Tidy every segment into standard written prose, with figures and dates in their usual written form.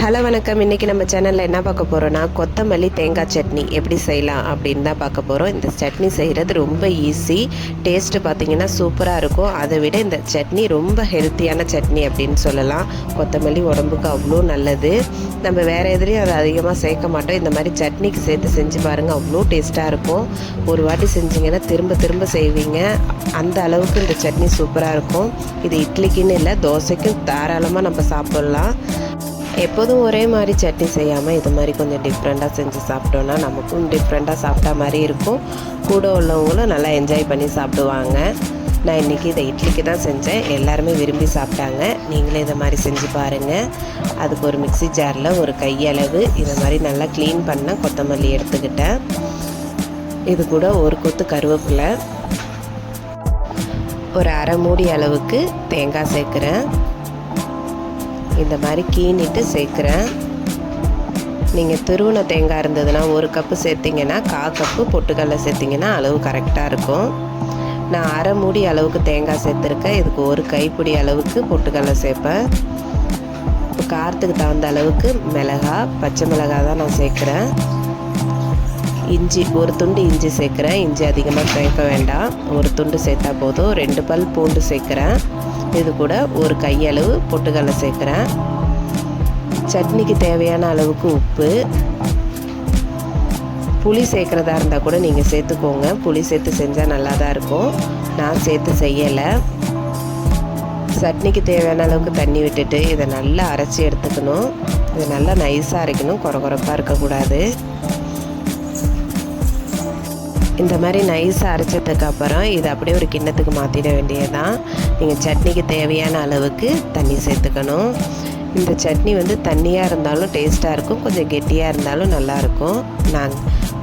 Hello வணக்கம். இன்றைக்கி நம்ம சேனலில் என்ன பார்க்க போகிறோன்னா கொத்தமல்லி தேங்காய் சட்னி எப்படி செய்யலாம் அப்படின்னு தான் பார்க்க போகிறோம். இந்த சட்னி செய்கிறது ரொம்ப ஈஸி, டேஸ்ட்டு பார்த்திங்கன்னா சூப்பராக இருக்கும். அதை விட இந்த சட்னி ரொம்ப ஹெல்த்தியான சட்னி அப்படின்னு சொல்லலாம். கொத்தமல்லி உடம்புக்கு அவ்வளோ நல்லது. நம்ம வேறு எதுலேயும் அதை அதிகமாக சேர்க்க மாட்டோம். இந்த மாதிரி சட்னிக்கு சேர்த்து செஞ்சு பாருங்கள், அவ்வளோ டேஸ்ட்டாக இருக்கும். ஒரு வாட்டி செஞ்சிங்கன்னா திரும்ப திரும்ப செய்வீங்க, அந்த அளவுக்கு இந்த சட்னி சூப்பராக இருக்கும். இது இட்லிக்குன்னு இல்லை, தோசைக்கும் தாராளமாக நம்ம சாப்பிட்லாம். எப்போதும் ஒரே மாதிரி சட்னி செய்யாமல் இது மாதிரி கொஞ்சம் டிஃப்ரெண்ட்டாக செஞ்சு சாப்பிட்டோன்னா நமக்கும் டிஃப்ரெண்ட்டாக சாப்பிட்டா மாதிரி இருக்கும். கூட உள்ளவங்களும் நல்லா என்ஜாய் பண்ணி சாப்பிடுவாங்க. நான் இன்றைக்கி இதை இட்லிக்கு தான் செஞ்சேன், எல்லாருமே விரும்பி சாப்பிட்டாங்க. நீங்களே இதை மாதிரி செஞ்சு பாருங்கள். அதுக்கு ஒரு மிக்ஸி ஜாரில் ஒரு கையளவு இதை மாதிரி நல்லா க்ளீன் பண்ண கொத்தமல்லி எடுத்துக்கிட்டேன். இது கூட ஒரு கொத்து கருவேப்பிலை, ஒரு அரை மூடி அளவுக்கு தேங்காய் சேர்க்குறேன். இந்த மாதிரி கீனிட்டு சேர்க்குறேன். நீங்கள் துருவின தேங்காய் இருந்ததுன்னா ஒரு கப்பு சேர்த்திங்கன்னா 1/4 கப்பு பொட்டுக்கடலை சேர்த்திங்கன்னா அளவு கரெக்டாக இருக்கும். நான் அரை மூடி அளவுக்கு தேங்காய் சேர்த்துருக்கேன். இதுக்கு ஒரு கைப்பிடி அளவுக்கு பொட்டுக்கடலை சேர்ப்பேன். இப்போ காரத்துக்கு தகுந்த அளவுக்கு மிளகாய், பச்சை மிளகாய் தான் நான் சேர்க்குறேன். இஞ்சி, ஒரு துண்டு இஞ்சி சேர்க்குறேன். இஞ்சி அதிகமாக சேர்க்க வேண்டாம், ஒரு துண்டு சேர்த்தா போதும். 2 பல் பூண்டு சேர்க்குறேன். இது கூட ஒரு கையளவு பொட்டுக்கடலை சேர்க்குறேன். சட்னிக்கு தேவையான அளவுக்கு உப்பு. புளி சேர்க்குறதா இருந்தால் கூட நீங்கள் சேர்த்துக்கோங்க, புளி சேர்த்து செஞ்சால் நல்லா தான் இருக்கும். நான் சேர்த்து செய்யலை. சட்னிக்கு தேவையான அளவுக்கு தண்ணி விட்டுட்டு இதை நல்லா அரைச்சி எடுத்துக்கணும். இதை நல்லா நைஸாக அரைக்கணும், கொரகொரப்பாக இருக்கக்கூடாது. இந்த மாதிரி நைஸாக அரைச்சதுக்கப்புறம் இதை அப்படியே ஒரு கிண்ணத்துக்கு மாற்றிட வேண்டியதுதான். நீங்கள் சட்னிக்கு தேவையான அளவுக்கு தண்ணி சேர்த்துக்கணும். இந்த சட்னி தண்ணியாக இருந்தாலும் டேஸ்ட்டாக இருக்கும், கொஞ்சம் கெட்டியாக இருந்தாலும் நல்லாயிருக்கும். நான்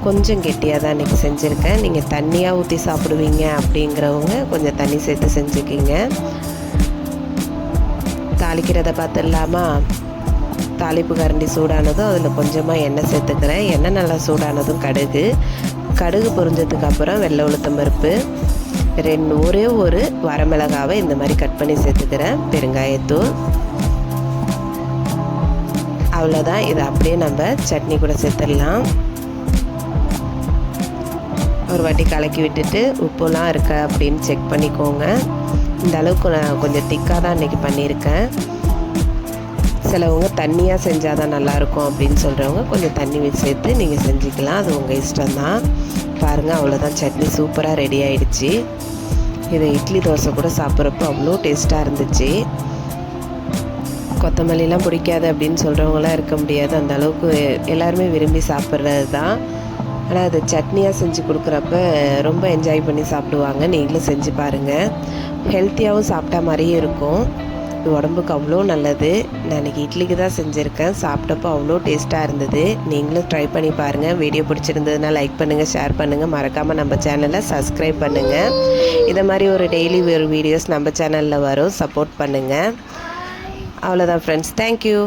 கொஞ்சம் கெட்டியாக தான் இன்றைக்கி செஞ்சுருக்கேன். நீங்கள் தண்ணியாக ஊற்றி சாப்பிடுவீங்க அப்படிங்கிறவங்க கொஞ்சம் தண்ணி சேர்த்து செஞ்சுக்கிங்க. தாளிக்கிறத பார்த்துடலாமா? தாளிப்பு கரண்டி சூடானதும் அதில் கொஞ்சமாக எண்ணெய் சேர்த்துக்கிறேன். எண்ணெய் நல்லா சூடானதும் கடுகு பொரிஞ்சதுக்கப்புறம் வெள்ளை உளுத்தம் பருப்பு, ஒரே ஒரு வரமிளகாவை இந்த மாதிரி கட் பண்ணி சேர்த்துக்கிறேன். பெருங்காயத்தூள், அவ்வளோதான். இதை அப்படியே நம்ம சட்னி கூட சேர்த்துடலாம். ஒரு வாட்டி கலக்கி விட்டுட்டு உப்புலாம் இருக்கா அப்படின்னு செக் பண்ணிக்கோங்க. இந்த அளவுக்கு நான் கொஞ்சம் திக்காக தான் இன்றைக்கி பண்ணியிருக்கேன். சிலவங்க தண்ணியாக செஞ்சால் தான் நல்லாயிருக்கும் அப்படின்னு சொல்கிறவங்க கொஞ்சம் தண்ணி சேர்த்து நீங்கள் செஞ்சுக்கலாம், அது உங்கள் இஷ்டம்தான். பாருங்கள், அவ்வளோதான், சட்னி சூப்பராக ரெடி ஆகிடுச்சு. இதை இட்லி தோசை கூட சாப்பிட்றப்போ அவ்வளோ டேஸ்ட்டாக இருந்துச்சு. கொத்தமல்லிலாம் பிடிக்காது அப்படின்னு சொல்கிறவங்களாம் இருக்க முடியாது, அந்த அளவுக்கு எல்லாருமே விரும்பி சாப்பிட்றது தான். ஆனால் அது சட்னியாக செஞ்சு கொடுக்குறப்ப ரொம்ப என்ஜாய் பண்ணி சாப்பிடுவாங்க. நீங்களும் செஞ்சு பாருங்கள், ஹெல்த்தியாகவும் சாப்பிட்டா மாதிரியும் இருக்கும். இது உடம்புக்கு அவ்வளோ நல்லது. நான் இன்றைக்கி இட்லிக்கு தான் செஞ்சுருக்கேன். சாப்பிட்டப்போ அவ்வளோ டேஸ்ட்டாக இருந்தது. நீங்களும் ட்ரை பண்ணி பாருங்கள். வீடியோ பிடிச்சிருந்ததுன்னா லைக் பண்ணுங்கள், ஷேர் பண்ணுங்கள், மறக்காமல் நம்ம சேனலை சப்ஸ்கிரைப் பண்ணுங்கள். இதை மாதிரி ஒரு டெய்லி ஒரு வீடியோஸ் நம்ம சேனலில் வரும், சப்போர்ட் பண்ணுங்கள். அவ்வளோதான் ஃப்ரெண்ட்ஸ், தேங்க்யூ.